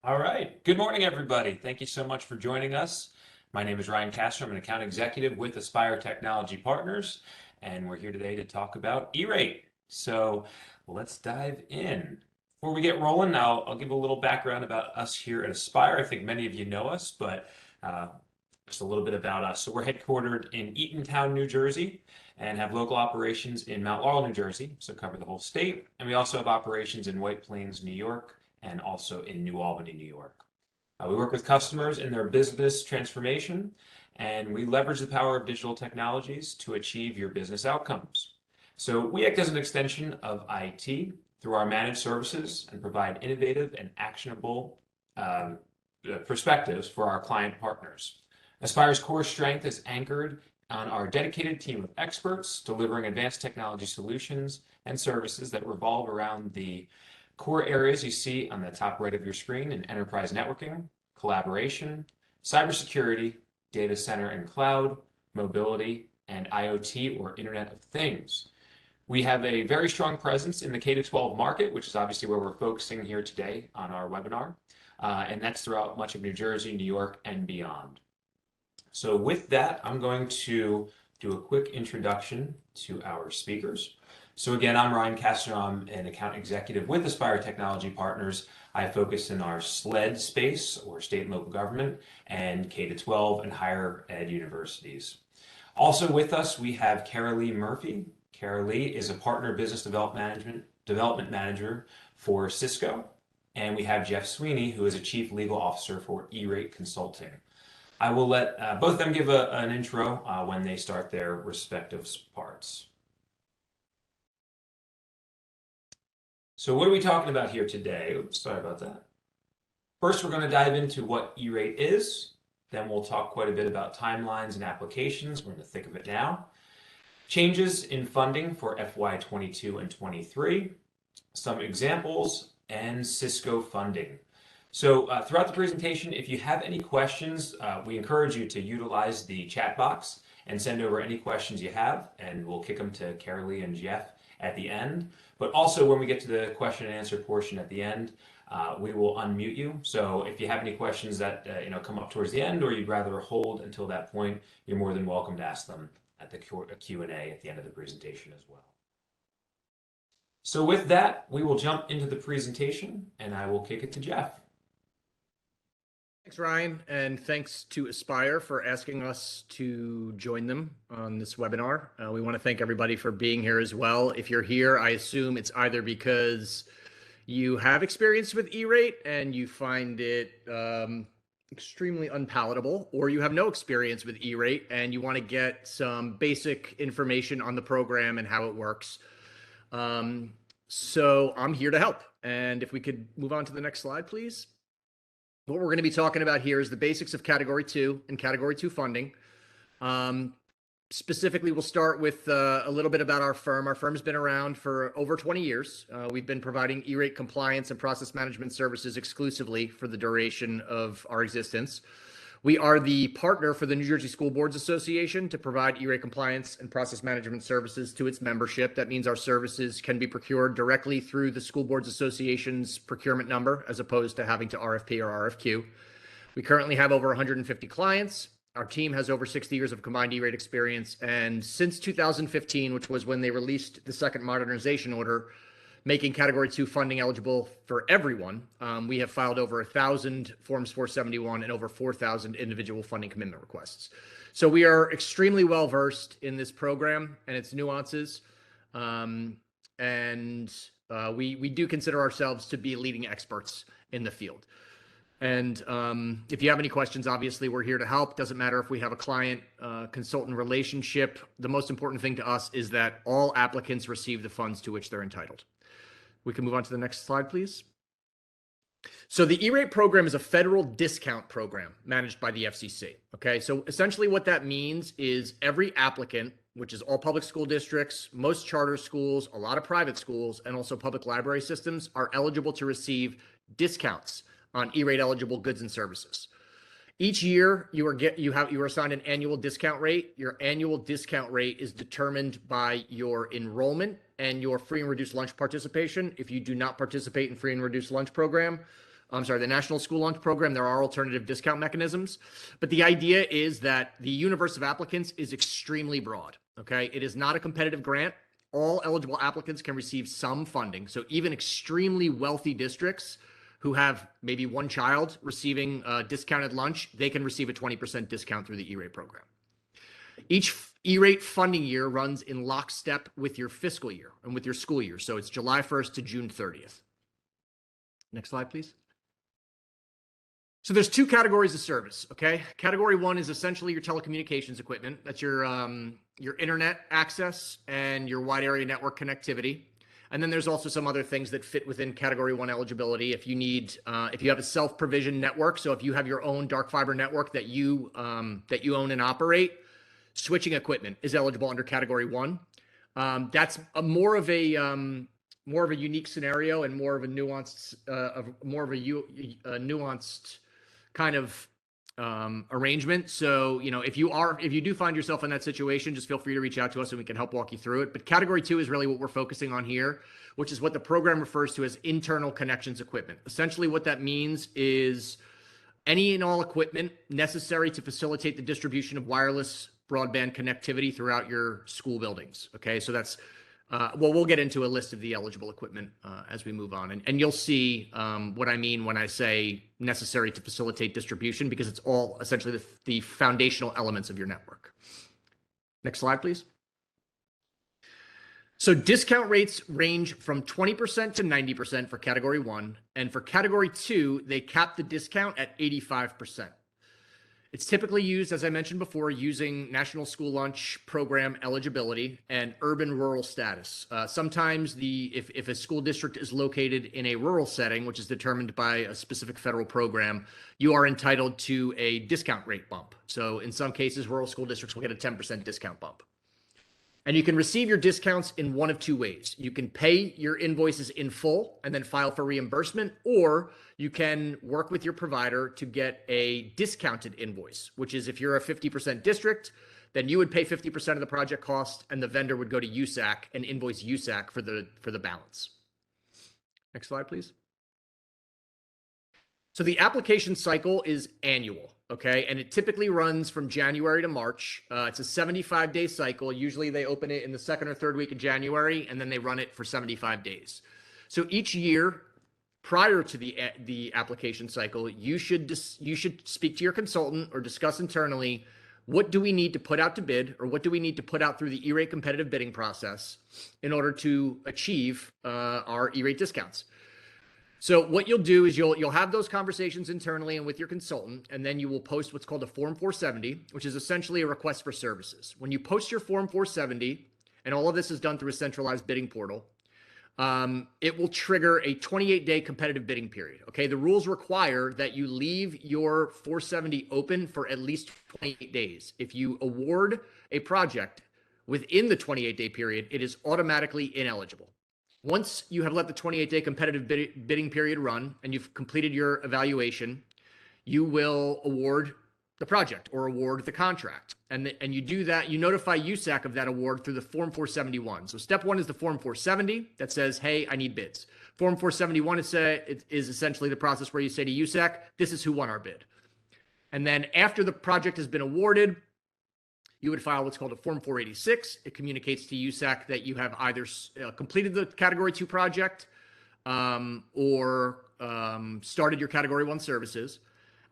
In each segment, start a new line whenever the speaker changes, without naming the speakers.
All right. Good morning, everybody. Thank you so much for joining us. My name is Ryan Castro. I'm an account executive with Aspire Technology Partners, and we're here today to talk about E-rate. So let's dive in. Before we get rolling, I'll give a little background about us here at Aspire. I think many of you know us, but uh, just a little bit about us. So we're headquartered in Eatontown, New Jersey, and have local operations in Mount Laurel, New Jersey, so cover the whole state. And we also have operations in White Plains, New York, and also in New Albany, New York. We work with customers in their business transformation, and we leverage the power of digital technologies to achieve your business outcomes. So we act as an extension of IT through our managed services and provide innovative and actionable perspectives for our client partners. Aspire's core strength is anchored on our dedicated team of experts delivering advanced technology solutions and services that revolve around the core areas you see on the top right of your screen in enterprise networking, collaboration, cybersecurity, data center and cloud, mobility, and IoT or Internet of Things. We have a very strong presence in the K-12 market, which is obviously where we're focusing here today on our webinar, and that's throughout much of New Jersey, New York, and beyond. So with that, I'm going to do a quick introduction to our speakers. So again, I'm Ryan Castro. I'm an account executive with Aspire Technology Partners. I focus in our SLED space, or state and local government, and K-12 and higher ed universities. Also with us, we have Carolee Murphy. Carolee is a partner business development manager for Cisco. And we have Jeff Sweeney, who is a chief legal officer for E-rate Consulting. I will let both of them give an intro when they start their respective parts. So what are we talking about here today? Oops, sorry about that. First, we're going to dive into what E-rate is. Then we'll talk quite a bit about timelines and applications. We're in the thick of it now. Changes in funding for FY22 and 23. Some examples and Cisco funding. So throughout the presentation, if you have any questions, we encourage you to utilize the chat box and send over any questions you have, and we'll kick them to Carolee and Jeff at the end. But also when we get to the question and answer portion at the end, we will unmute you. So if you have any questions that come up towards the end, or you'd rather hold until that point, you're more than welcome to ask them at the Q&A at the end of the presentation as well. So with that, we will jump into the presentation, and I will kick it to Jeff.
Thanks, Ryan, and thanks to Aspire for asking us to join them on this webinar. We want to thank everybody for being here as well. If you're here, I assume it's either because you have experience with E-rate and you find it extremely unpalatable, or you have no experience with E-rate and you want to get some basic information on the program and how it works. So I'm here to help. And if we could move on to the next slide, please. What we're going to be talking about here is the basics of Category 2 and Category 2 funding. Specifically, we'll start with a little bit about our firm. Our firm's been around for over 20 years. We've been providing E-rate compliance and process management services exclusively for the duration of our existence. We are the partner for the New Jersey School Boards Association to provide E-rate compliance and process management services to its membership. That means our services can be procured directly through the School Boards Association's procurement number, as opposed to having to RFP or RFQ. We currently have over 150 clients. Our team has over 60 years of combined E-rate experience. And since 2015, which was when they released the second modernization order, making Category 2 funding eligible for everyone, we have filed over 1,000 Forms 471 and over 4,000 individual funding commitment requests. So we are extremely well versed in this program and its nuances, and we do consider ourselves to be leading experts in the field. And if you have any questions, obviously we're here to help. Doesn't matter if we have a client consultant relationship. The most important thing to us is that all applicants receive the funds to which they're entitled. We can move on to the next slide, please. So the E-rate program is a federal discount program managed by the FCC. Okay, so essentially what that means is every applicant, which is all public school districts, most charter schools, a lot of private schools, and also public library systems, are eligible to receive discounts on E-rate eligible goods and services. Each year, you are assigned an annual discount rate. Your annual discount rate is determined by your enrollment and your free and reduced lunch participation. If you do not participate in free and reduced lunch program, the National School Lunch Program. There are alternative discount mechanisms, but the idea is that the universe of applicants is extremely broad. Okay. It is not a competitive grant. All eligible applicants can receive some funding. So even extremely wealthy districts who have maybe one child receiving discounted lunch, they can receive a 20% discount through the E-rate program. Each E-rate funding year runs in lockstep with your fiscal year and with your school year. So it's July 1st to June 30th. Next slide, please. So there's two categories of service, okay? Category one is essentially your telecommunications equipment. That's your internet access and your wide area network connectivity. And then there's also some other things that fit within category one eligibility. If you need, if you have a self-provisioned network, so if you have your own dark fiber network that you own and operate, switching equipment is eligible under category one. That's more of a unique scenario and more of a nuanced, nuanced kind of arrangement. So, if you do find yourself in that situation, just feel free to reach out to us and we can help walk you through it. But category two is really what we're focusing on here, which is what the program refers to as internal connections equipment. Essentially what that means is any and all equipment necessary to facilitate the distribution of wireless broadband connectivity throughout your school buildings. Okay, so that's we'll get into a list of the eligible equipment as we move on. And you'll see what I mean when I say necessary to facilitate distribution, because it's all essentially the foundational elements of your network. Next slide, please. So discount rates range from 20% to 90% for category one. And for category two, they cap the discount at 85%. It's typically used, as I mentioned before, using National School Lunch Program eligibility and urban-rural status. Sometimes if a school district is located in a rural setting, which is determined by a specific federal program, you are entitled to a discount rate bump. So in some cases, rural school districts will get a 10% discount bump. And you can receive your discounts in one of two ways. You can pay your invoices in full and then file for reimbursement, or you can work with your provider to get a discounted invoice, which is if you're a 50% district, then you would pay 50% of the project cost and the vendor would go to USAC and invoice USAC for the balance. Next slide, please. So the application cycle is annual, okay? And it typically runs from January to March. It's a 75-day cycle. Usually they open it in the second or third week of January, and then they run it for 75 days. So each year prior to the application cycle, you should speak to your consultant or discuss internally, what do we need to put out to bid, or what do we need to put out through the E-rate competitive bidding process in order to achieve our E-rate discounts. So what you'll do is you'll have those conversations internally and with your consultant, and then you will post what's called a Form 470, which is essentially a request for services. When you post your Form 470, and all of this is done through a centralized bidding portal, it will trigger a 28-day competitive bidding period. Okay, the rules require that you leave your 470 open for at least 28 days. If you award a project within the 28-day period, it is automatically ineligible. Once you have let the 28-day competitive bidding period run and you've completed your evaluation, you will award the project or award the contract. And you do that, you notify USAC of that award through the Form 471. So step one is the Form 470 that says, hey, I need bids. Form 471 is essentially the process where you say to USAC, this is who won our bid. And then after the project has been awarded, you would file what's called a Form 486. It communicates to USAC that you have either completed the Category 2 project or started your Category 1 services.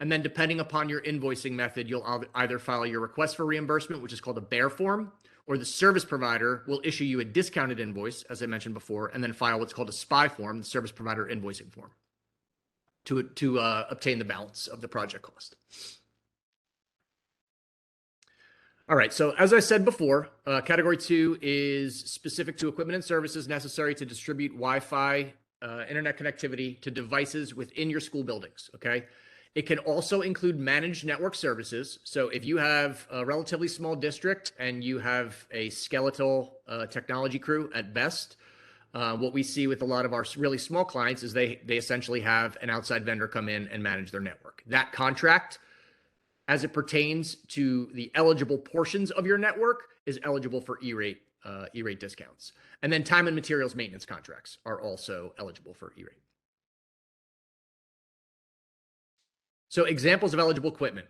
And then depending upon your invoicing method, you'll either file your request for reimbursement, which is called a bear form, or the service provider will issue you a discounted invoice, as I mentioned before, and then file what's called a SPI form, the service provider invoicing form, to obtain the balance of the project cost. All right, so as I said before, Category 2 is specific to equipment and services necessary to distribute Wi-Fi internet connectivity to devices within your school buildings, okay? It can also include managed network services. So if you have a relatively small district and you have a skeletal technology crew at best, what we see with a lot of our really small clients is they essentially have an outside vendor come in and manage their network. That contract, as it pertains to the eligible portions of your network, is eligible for E-rate discounts. And then time and materials maintenance contracts are also eligible for E-rate. So examples of eligible equipment: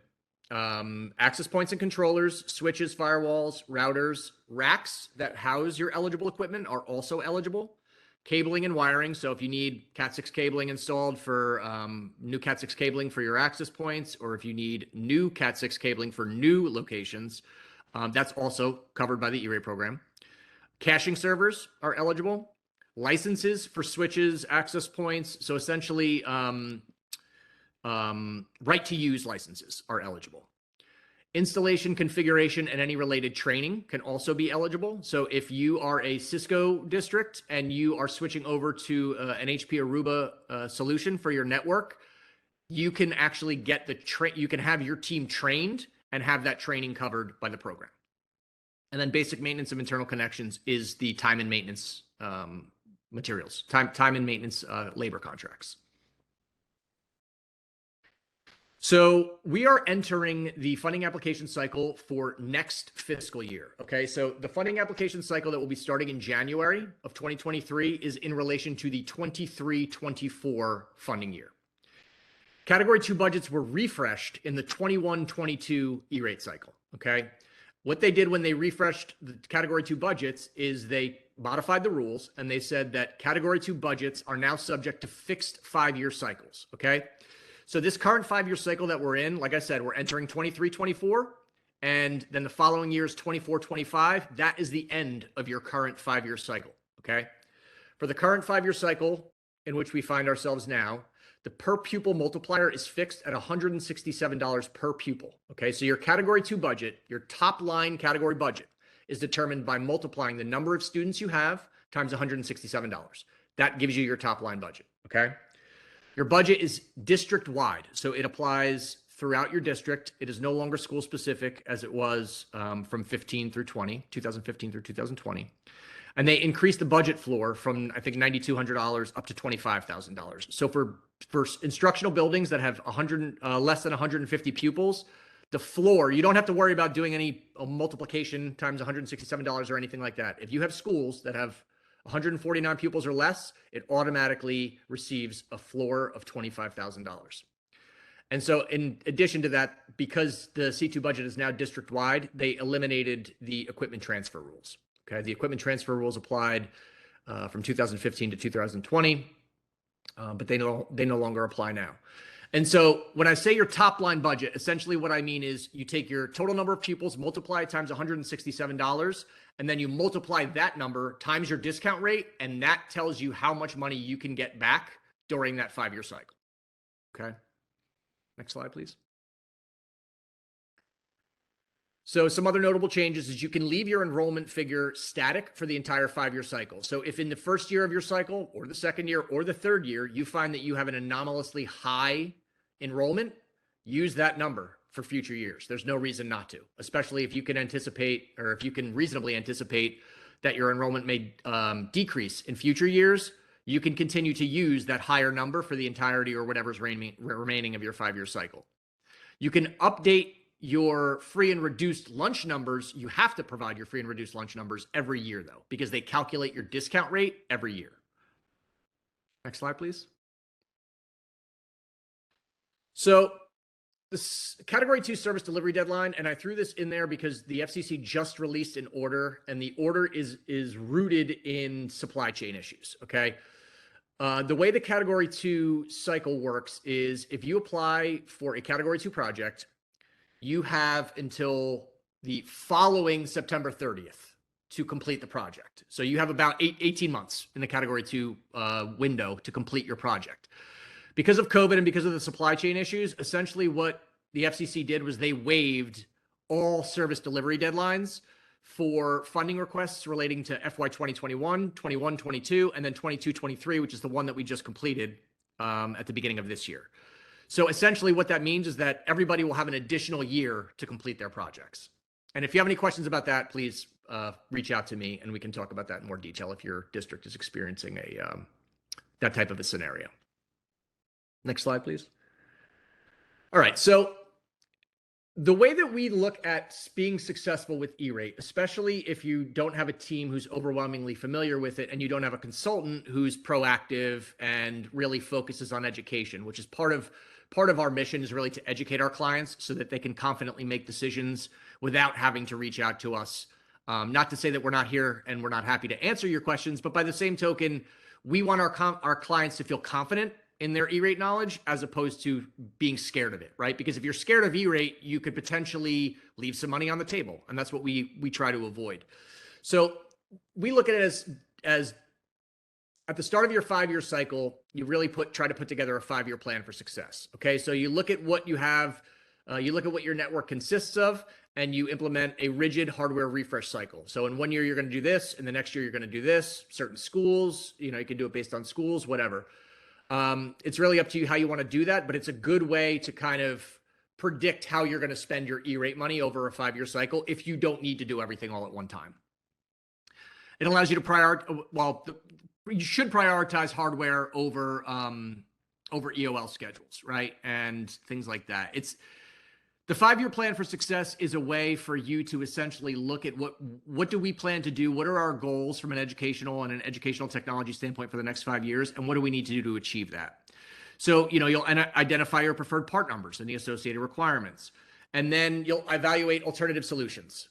access points and controllers, switches, firewalls, routers, racks that house your eligible equipment are also eligible. Cabling and wiring. So if you need Cat6 cabling installed for new Cat6 cabling for your access points, or if you need new Cat6 cabling for new locations, that's also covered by the E-rate program. Caching servers are eligible. Licenses for switches, access points. So essentially, right to use licenses are eligible. Installation, configuration, and any related training can also be eligible. So if you are a Cisco district and you are switching over to an HP Aruba solution for your network, you can actually get you can have your team trained and have that training covered by the program. And then basic maintenance of internal connections is the time and maintenance materials, time and maintenance labor contracts. So we are entering the funding application cycle for next fiscal year. Okay, so the funding application cycle that will be starting in January of 2023 is in relation to the 23-24 funding year. Category 2 budgets were refreshed in the 21-22 E-rate cycle. Okay, what they did when they refreshed the Category 2 budgets is they modified the rules, and they said that Category 2 budgets are now subject to fixed 5-year cycles. Okay. So this current 5-year cycle that we're in, like I said, we're entering 23-24, and then the following year is 24-25. That is the end of your current 5-year cycle, okay? For the current 5-year cycle in which we find ourselves now, the per pupil multiplier is fixed at $167 per pupil, okay? So your Category 2 budget, your top line category budget, is determined by multiplying the number of students you have times $167. That gives you your top line budget, okay? Your budget is district-wide, so it applies throughout your district. It is no longer school-specific as it was from 2015 through 2020. And they increased the budget floor from, I think, $9,200 up to $25,000. So for instructional buildings that have less than 150 pupils, the floor, you don't have to worry about doing any multiplication times $167 or anything like that. If you have schools that have 149 pupils or less, it automatically receives a floor of $25,000. And so in addition to that, because the C2 budget is now district-wide, they eliminated the equipment transfer rules. Okay, the equipment transfer rules applied from 2015 to 2020, but they no longer apply now. And so when I say your top line budget, essentially what I mean is you take your total number of pupils, multiply it times $167, and then you multiply that number times your discount rate, and that tells you how much money you can get back during that 5-year cycle. Okay. Next slide, please. So some other notable changes is you can leave your enrollment figure static for the entire 5-year cycle. So if in the first year of your cycle or the second year or the third year, you find that you have an anomalously high enrollment, use that number for future years. There's no reason not to, especially if you can anticipate, or if you can reasonably anticipate that your enrollment may decrease in future years, you can continue to use that higher number for the entirety or whatever's remaining of your 5-year cycle. You can update your free and reduced lunch numbers. You have to provide your free and reduced lunch numbers every year, though, because they calculate your discount rate every year. Next slide, please. So this Category 2 service delivery deadline, and I threw this in there because the FCC just released an order, and the order is rooted in supply chain issues, okay? The way the Category 2 cycle works is if you apply for a Category 2 project, you have until the following September 30th to complete the project. So you have about 18 months in the Category 2 window to complete your project. Because of COVID and because of the supply chain issues, essentially what the FCC did was they waived all service delivery deadlines for funding requests relating to FY 2021, 21, 22, and then 22, 23, which is the one that we just completed at the beginning of this year. So essentially what that means is that everybody will have an additional year to complete their projects. And if you have any questions about that, please reach out to me and we can talk about that in more detail if your district is experiencing that type of a scenario. Next slide, please. All right, so the way that we look at being successful with E-rate, especially if you don't have a team who's overwhelmingly familiar with it and you don't have a consultant who's proactive and really focuses on education, which is part of part of our mission is really to educate our clients so that they can confidently make decisions without having to reach out to us. Not to say that we're not here and we're not happy to answer your questions, but by the same token, we want our clients to feel confident in their E-rate knowledge as opposed to being scared of it, right? Because if you're scared of E-rate, you could potentially leave some money on the table, and that's what we try to avoid. So we look at it as at the start of your 5-year cycle, you really try to put together a 5-year plan for success. Okay, so you look at what you have, you look at what your network consists of, and you implement a rigid hardware refresh cycle. So in 1 year, you're going to do this, and the next year, you're going to do this. Certain schools, you can do it based on schools, whatever. It's really up to you how you want to do that, but it's a good way to kind of predict how you're going to spend your E-rate money over a 5-year cycle if you don't need to do everything all at one time. It allows you to you should prioritize hardware over EOL schedules, right? And things like that. The 5-year plan for success is a way for you to essentially look at what do we plan to do? What are our goals from an educational technology standpoint for the next 5 years? And what do we need to do to achieve that? So, you'll identify your preferred part numbers and the associated requirements. And then you'll evaluate alternative solutions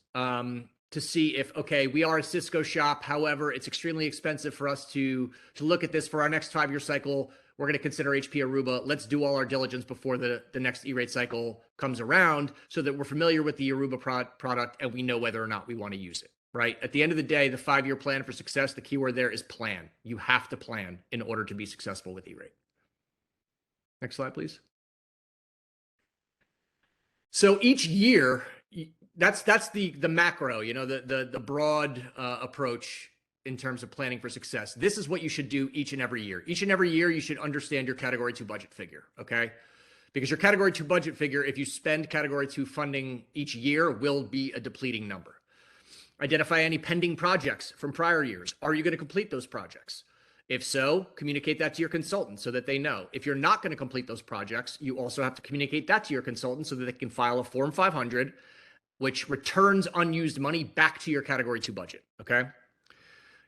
to see if, okay, we are a Cisco shop. However, it's extremely expensive for us to look at this for our next 5-year cycle. We're going to consider HP Aruba. Let's do all our diligence before the next E-rate cycle comes around so that we're familiar with the Aruba product and we know whether or not we want to use it, right? At the end of the day, the 5-year plan for success, the keyword there is plan. You have to plan in order to be successful with E-rate. Next slide, please. So each year, that's the macro, the broad approach in terms of planning for success. This is what you should do each and every year. Each and every year, you should understand your category 2 budget figure, okay? Because your category 2 budget figure, if you spend category 2 funding each year, will be a depleting number. Identify any pending projects from prior years. Are you going to complete those projects? If so, communicate that to your consultant so that they know. If you're not going to complete those projects, you also have to communicate that to your consultant so that they can file a Form 500, which returns unused money back to your category 2 budget, okay?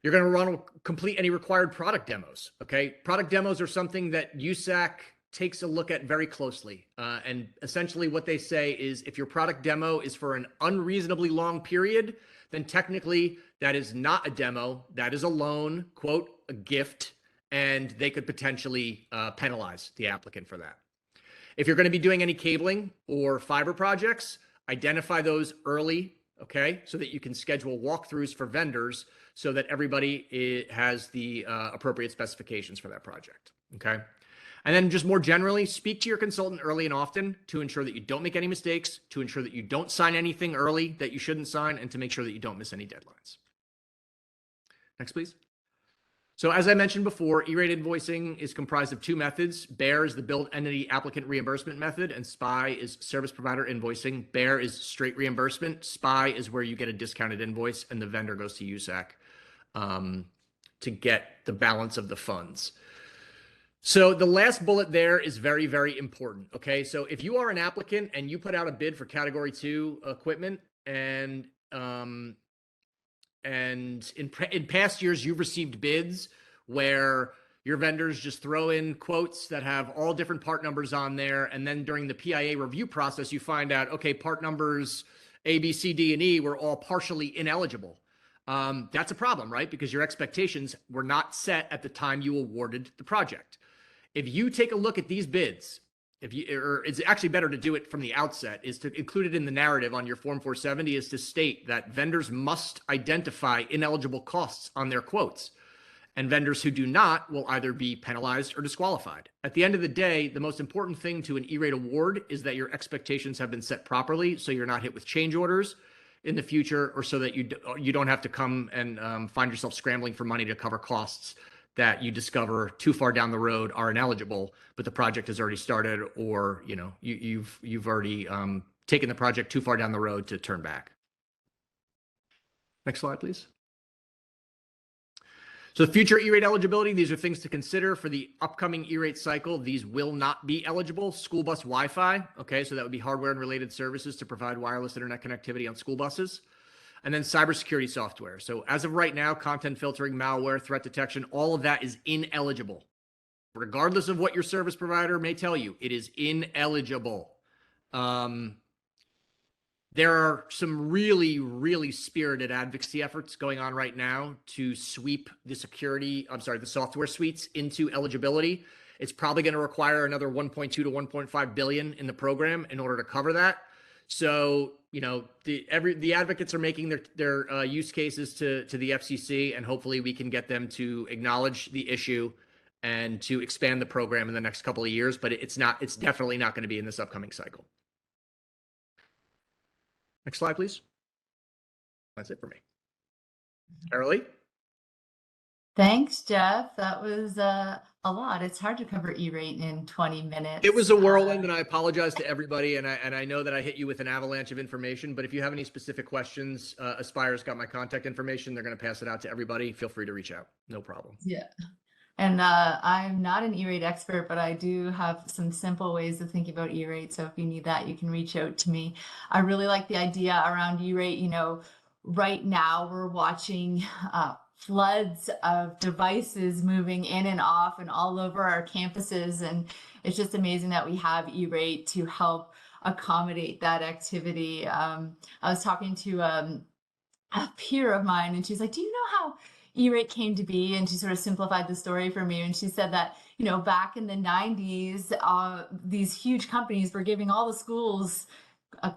You're going to complete any required product demos, okay? Product demos are something that USAC takes a look at very closely. And essentially what they say is if your product demo is for an unreasonably long period, then technically that is not a demo. That is a loan, quote, a gift, and they could potentially penalize the applicant for that. If you're going to be doing any cabling or fiber projects, identify those early, okay, so that you can schedule walkthroughs for vendors so that everybody has the appropriate specifications for that project, okay? And then just more generally, speak to your consultant early and often to ensure that you don't make any mistakes, to ensure that you don't sign anything early that you shouldn't sign, and to make sure that you don't miss any deadlines. Next, please. So as I mentioned before, E-rate invoicing is comprised of 2 methods. BEAR is the billed entity applicant reimbursement method, and SPI is service provider invoicing. BEAR is straight reimbursement. SPI is where you get a discounted invoice and the vendor goes to USAC to get the balance of the funds. So the last bullet there is very, very important. Okay, so if you are an applicant and you put out a bid for category 2 equipment and in past years, you've received bids where your vendors just throw in quotes that have all different part numbers on there. And then during the PIA review process, you find out, okay, part numbers A, B, C, D, and E were all partially ineligible. That's a problem, right? Because your expectations were not set at the time you awarded the project. If you take a look at these bids, or it's actually better to do it from the outset, is to include it in the narrative on your Form 470 is to state that vendors must identify ineligible costs on their quotes. And vendors who do not will either be penalized or disqualified. At the end of the day, the most important thing to an E-rate award is that your expectations have been set properly so you're not hit with change orders in the future, or so that you don't have to come and find yourself scrambling for money to cover costs that you discover too far down the road are ineligible, but the project has already started, or you've already taken the project too far down the road to turn back. Next slide, please. So the future E-rate eligibility, these are things to consider for the upcoming E-rate cycle. These will not be eligible. School bus Wi-Fi, okay, so that would be hardware and related services to provide wireless internet connectivity on school buses. And then cybersecurity software. So as of right now, content filtering, malware, threat detection, all of that is ineligible, regardless of what your service provider may tell you, it is ineligible. There are some really, really spirited advocacy efforts going on right now to sweep the software suites into eligibility. It's probably going to require another 1.2 to 1.5 billion in the program in order to cover that. So, the advocates are making their use cases to the FCC, and hopefully we can get them to acknowledge the issue and to expand the program in the next couple of years. But it's definitely not going to be in this upcoming cycle. Next slide, please. That's it for me. Carolee?
Thanks, Jeff. That was a lot. It's hard to cover E-rate in 20 minutes.
It was a whirlwind, and I apologize to everybody. And I know that I hit you with an avalanche of information, but if you have any specific questions, Aspire's got my contact information. They're going to pass it out to everybody. Feel free to reach out. No problem.
Yeah. And I'm not an E-rate expert, but I do have some simple ways of thinking about E-rate. So if you need that, you can reach out to me. I really like the idea around E-rate. Right now we're watching floods of devices moving in and off and all over our campuses. And it's just amazing that we have E-rate to help accommodate that activity. I was talking to a peer of mine, and she's like, do you know how E-rate came to be? And she sort of simplified the story for me. And she said that, back in the 90s, these huge companies were giving all the schools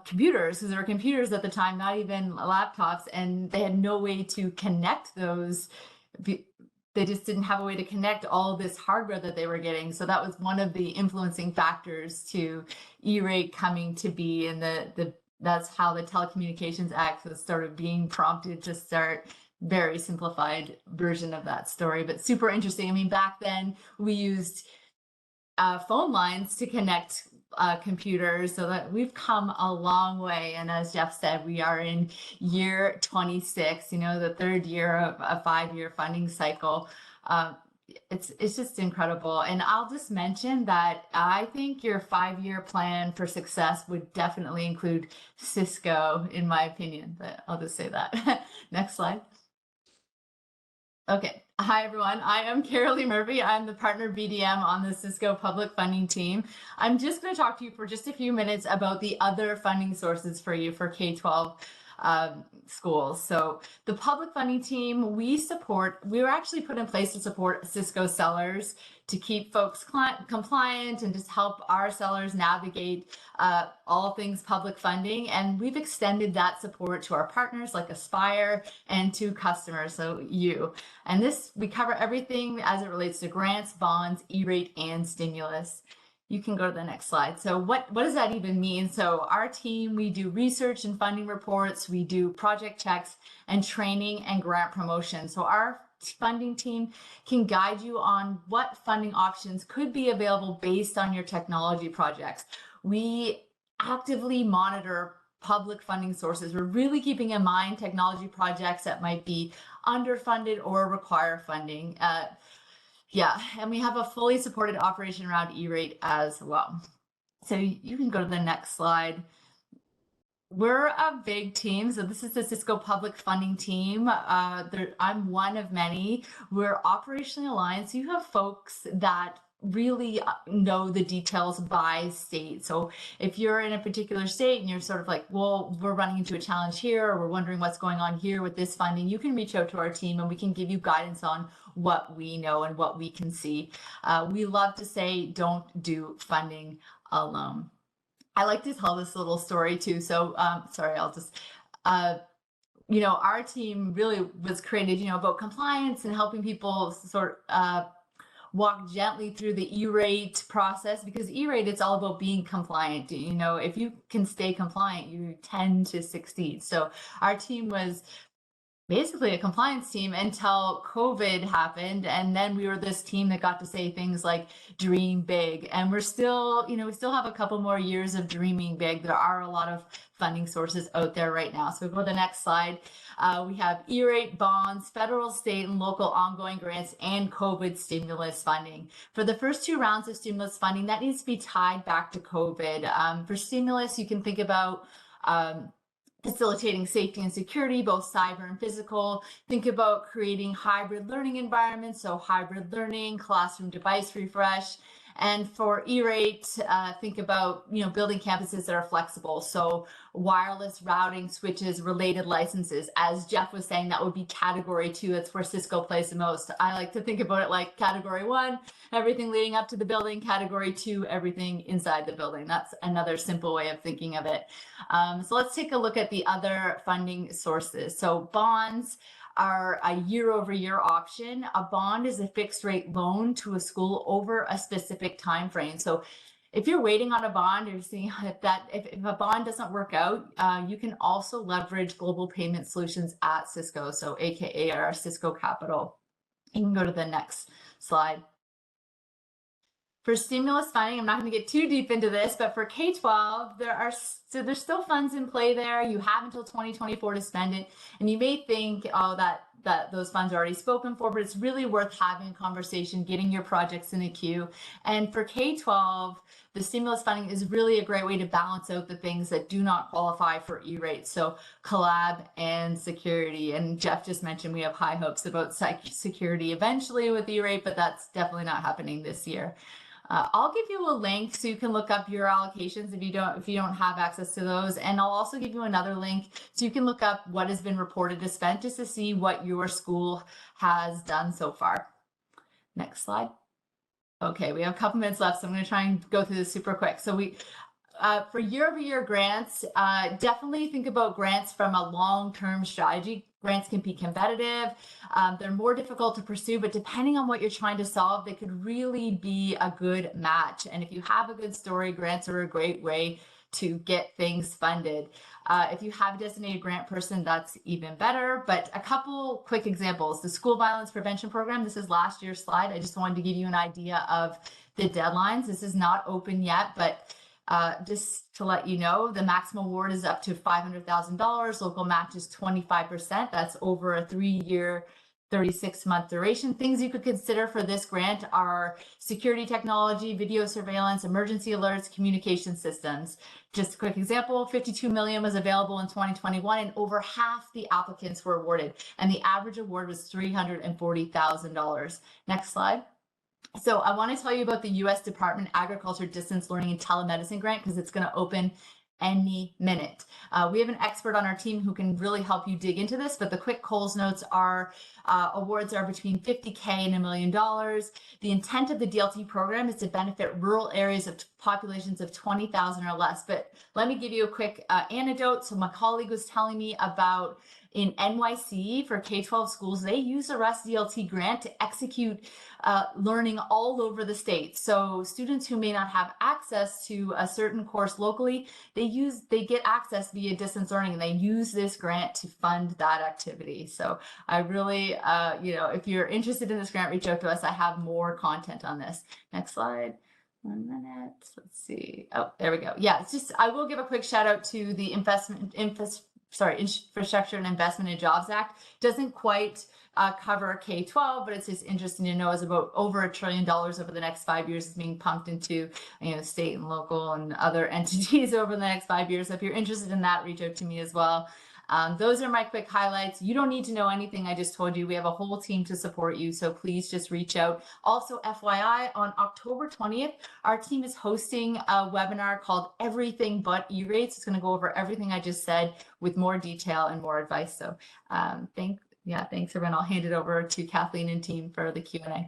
computers, because there were computers at the time, not even laptops, and they had no way to connect those. They just didn't have a way to connect all this hardware that they were getting. So that was one of the influencing factors to E-rate coming to be. And that's how the Telecommunications Act was sort of being prompted to start. Very simplified version of that story, but super interesting. I mean, back then we used phone lines to connect computers, so that we've come a long way. And as Jeff said, we are in year 26, the third year of a 5-year funding cycle. It's just incredible. And I'll just mention that I think your 5-year plan for success would definitely include Cisco, in my opinion, but I'll just say that. Next slide. Okay. Hi, everyone. I am Carolee Murphy. I'm the partner BDM on the Cisco public funding team. I'm just going to talk to you for just a few minutes about the other funding sources for you for K-12 schools. So the public funding team, we were actually put in place to support Cisco sellers to keep folks compliant and just help our sellers navigate all things public funding. And we've extended that support to our partners like Aspire and to customers, so you. And we cover everything as it relates to grants, bonds, E-rate, and stimulus. You can go to the next slide. So what does that even mean? So our team, we do research and funding reports, we do project checks and training and grant promotion. So our funding team can guide you on what funding options could be available based on your technology projects. We actively monitor public funding sources. We're really keeping in mind technology projects that might be underfunded or require funding. And we have a fully supported operation around E-rate as well. So you can go to the next slide. We're a big team. So this is the Cisco public funding team. I'm one of many. We're operationally aligned. So you have folks that really know the details by state. So if you're in a particular state and you're sort of like, well, we're running into a challenge here, or we're wondering what's going on here with this funding, you can reach out to our team and we can give you guidance on what we know and what we can see. We love to say, don't do funding alone. I like to tell this little story too. So sorry, I'll just, our team really was created, about compliance and helping people sort of walk gently through the E-rate process, because E-rate, it's all about being compliant. If you can stay compliant, you tend to succeed. So our team was basically a compliance team until COVID happened. And then we were this team that got to say things like dream big. And we're still, we still have a couple more years of dreaming big. There are a lot of funding sources out there right now. So we go to the next slide. We have E-rate bonds, federal, state, and local ongoing grants, and COVID stimulus funding. For the first 2 rounds of stimulus funding, that needs to be tied back to COVID. For stimulus, you can think about facilitating safety and security, both cyber and physical. Think about creating hybrid learning environments, so hybrid learning, classroom device refresh. And for E-rate, think about building campuses that are flexible, so wireless routing, switches, related licenses. As Jeff was saying, that would be category 2. That's where Cisco plays the most. I like to think about it like category 1, everything leading up to the building, category 2, everything inside the building. That's another simple way of thinking of it. So let's take a look at the other funding sources. So bonds are a year-over-year option. A bond is a fixed rate loan to a school over a specific time frame. So if you're waiting on a bond, or seeing if a bond doesn't work out, you can also leverage global payment solutions at Cisco, so AKA our Cisco Capital. You can go to the next slide. For stimulus funding, I'm not going to get too deep into this, but for K-12, there's still funds in play there. You have until 2024 to spend it, and you may think, oh, that those funds are already spoken for, but it's really worth having a conversation, getting your projects in a queue. And for K-12, the stimulus funding is really a great way to balance out the things that do not qualify for E-rate. So collab and security. And Jeff just mentioned we have high hopes about security eventually with E-rate, but that's definitely not happening this year. I'll give you a link so you can look up your allocations if you don't have access to those, and I'll also give you another link so you can look up what has been reported to spend, just to see what your school has done so far. Next slide. Okay, we have a couple minutes left, so I'm going to try and go through this super quick. So for year-over-year grants, definitely think about grants from a long-term strategy. Grants can be competitive. They're more difficult to pursue, but depending on what you're trying to solve, they could really be a good match. And if you have a good story, grants are a great way to get things funded. If you have a designated grant person, that's even better. But a couple quick examples. The School Violence Prevention Program, this is last year's slide. I just wanted to give you an idea of the deadlines. This is not open yet, but just to let you know, the maximum award is up to $500,000. Local match is 25%. That's over a 3-year, 36-month duration. Things you could consider for this grant are security technology, video surveillance, emergency alerts, communication systems. Just a quick example, $52 million was available in 2021, and over half the applicants were awarded, and the average award was $340,000. Next slide. So I want to tell you about the U.S. Department of Agriculture Distance Learning and Telemedicine Grant, because it's going to open any minute. We have an expert on our team who can really help you dig into this, but the quick Coles notes are awards are between $50K and $1 million. The intent of the DLT program is to benefit rural areas of populations of 20,000 or less. But let me give you a quick anecdote. So my colleague was telling me about in NYC for K-12 schools, they use the RUS DLT grant to execute learning all over the state. So students who may not have access to a certain course locally, they get access via distance learning, and they use this grant to fund that activity. So I really, if you're interested in this grant, reach out to us. I have more content on this. Next slide. 1 minute. Let's see. Oh, there we go. Yeah, it's just, I will give a quick shout out to the Infrastructure and Investment and Jobs Act. Doesn't quite cover K-12, but it's just interesting to know is about over $1 trillion over the next 5 years is being pumped into state and local and other entities over the next 5 years. So if you're interested in that, reach out to me as well. Those are my quick highlights. You don't need to know anything I just told you. We have a whole team to support you, so please just reach out. Also, FYI, on October 20th, our team is hosting a webinar called Everything But E-Rates. It's going to go over everything I just said with more detail and more advice. So thanks, everyone. I'll hand it over to Kathleen and team for the Q&A.
Yeah,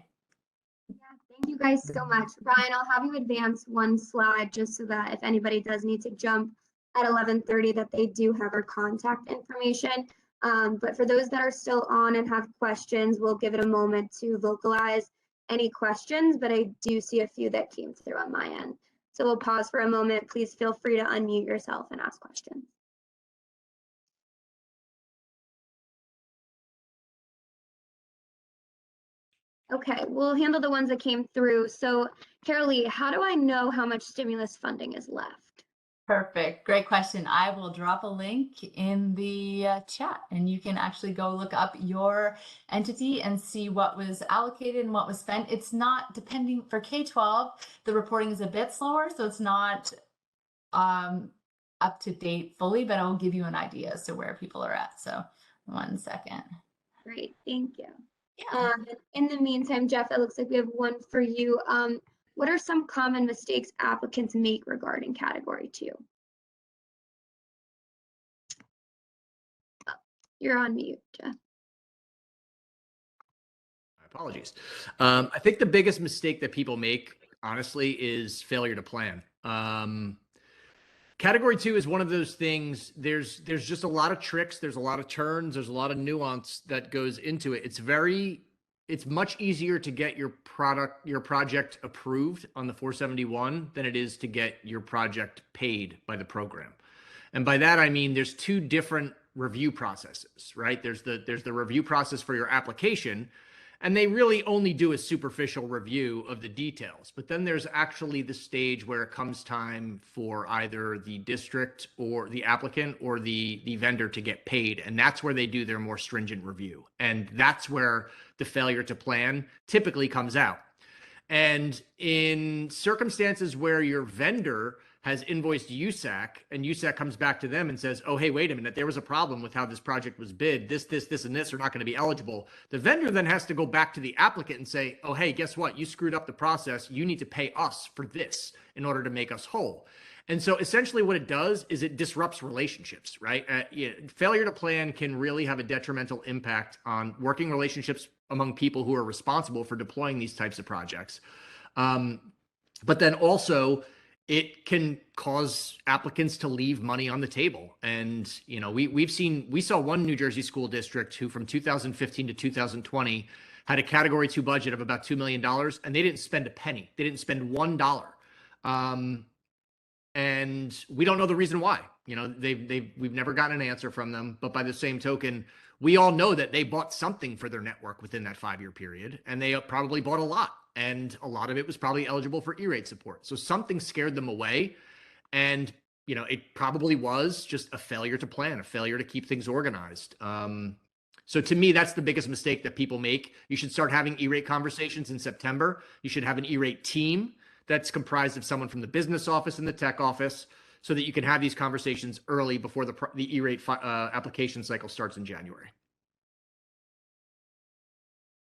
thank you guys so much. Brian, I'll have you advance one slide just so that if anybody does need to jump at 11:30 that they do have our contact information. But for those that are still on and have questions, we'll give it a moment to vocalize any questions, but I do see a few that came through on my end. So we'll pause for a moment. Please feel free to unmute yourself and ask questions. Okay, we'll handle the ones that came through. So Carolee, how do I know how much stimulus funding is left?
Perfect. Great question. I will drop a link in the chat, and you can actually go look up your entity and see what was allocated and what was spent. It's not depending for K-12, the reporting is a bit slower, so it's not up to date fully, but I will give you an idea as to where people are at. So 1 second.
Great, thank you.
Yeah.
In the meantime, Jeff, it looks like we have one for you. What are some common mistakes applicants make regarding category 2? Oh, you're on mute, Jeff.
My apologies. I think the biggest mistake that people make, honestly, is failure to plan. Category 2 is one of those things. There's just a lot of tricks. There's a lot of turns. There's a lot of nuance that goes into it. It's much easier to get your project approved on the 471 than it is to get your project paid by the program. And by that, I mean, there's two different review processes, right? There's the review process for your application, and they really only do a superficial review of the details. But then there's actually the stage where it comes time for either the district or the applicant or the vendor to get paid. And that's where they do their more stringent review. And that's where the failure to plan typically comes out. And in circumstances where your vendor has invoiced USAC and USAC comes back to them and says, oh, hey, wait a minute, there was a problem with how this project was bid. This, and this are not going to be eligible. The vendor then has to go back to the applicant and say, oh, hey, guess what? You screwed up the process. You need to pay us for this in order to make us whole. And so essentially what it does is it disrupts relationships, right? Failure to plan can really have a detrimental impact on working relationships among people who are responsible for deploying these types of projects. But then also it can cause applicants to leave money on the table. And, you know, we saw one New Jersey school district who from 2015 to 2020 had a category 2 budget of about $2 million and they didn't spend a penny. They didn't spend $1. And we don't know the reason why. You know, we've never gotten an answer from them. But by the same token, we all know that they bought something for their network within that 5-year period, and they probably bought a lot. And a lot of it was probably eligible for E-rate support. So something scared them away. And, you know, it probably was just a failure to plan, a failure to keep things organized. So to me, that's the biggest mistake that people make. You should start having E-rate conversations in September. You should have an E-rate team that's comprised of someone from the business office and the tech office so that you can have these conversations early before the E-rate application cycle starts in January.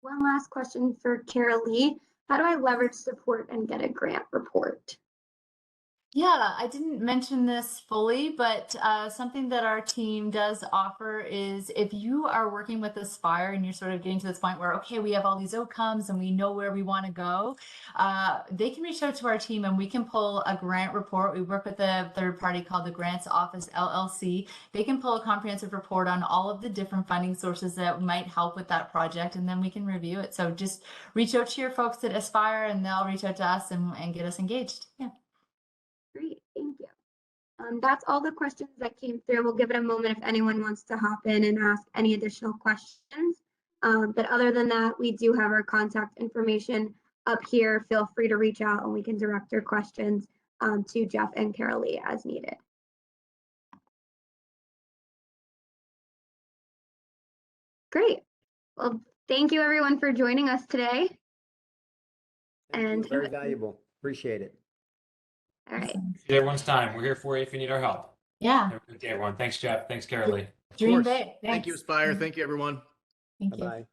One last question for Carol Lee. How do I leverage support and get a grant report?
Yeah, I didn't mention this fully, but something that our team does offer is if you are working with Aspire and you're sort of getting to this point where, okay, we have all these outcomes and we know where we want to go, they can reach out to our team and we can pull a grant report. We work with a third party called the Grants Office LLC. They can pull a comprehensive report on all of the different funding sources that might help with that project, and then we can review it. So just reach out to your folks at Aspire and they'll reach out to us and get us engaged. Yeah.
Great, thank you. That's all the questions that came through. We'll give it a moment if anyone wants to hop in and ask any additional questions. But other than that, we do have our contact information up here. Feel free to reach out and we can direct your questions to Jeff and Carol Lee as needed. Great. Well, thank you everyone for joining us today.
Thank you. Very valuable. Appreciate it.
All right.
Appreciate everyone's time. We're here for you if you need our help.
Yeah.
Have a good day, everyone. Thanks, Jeff. Thanks, Carol Lee.
Dream
Of course.
big.
Thank you, Aspire. Thank you, everyone.
Thank you.
Bye-bye.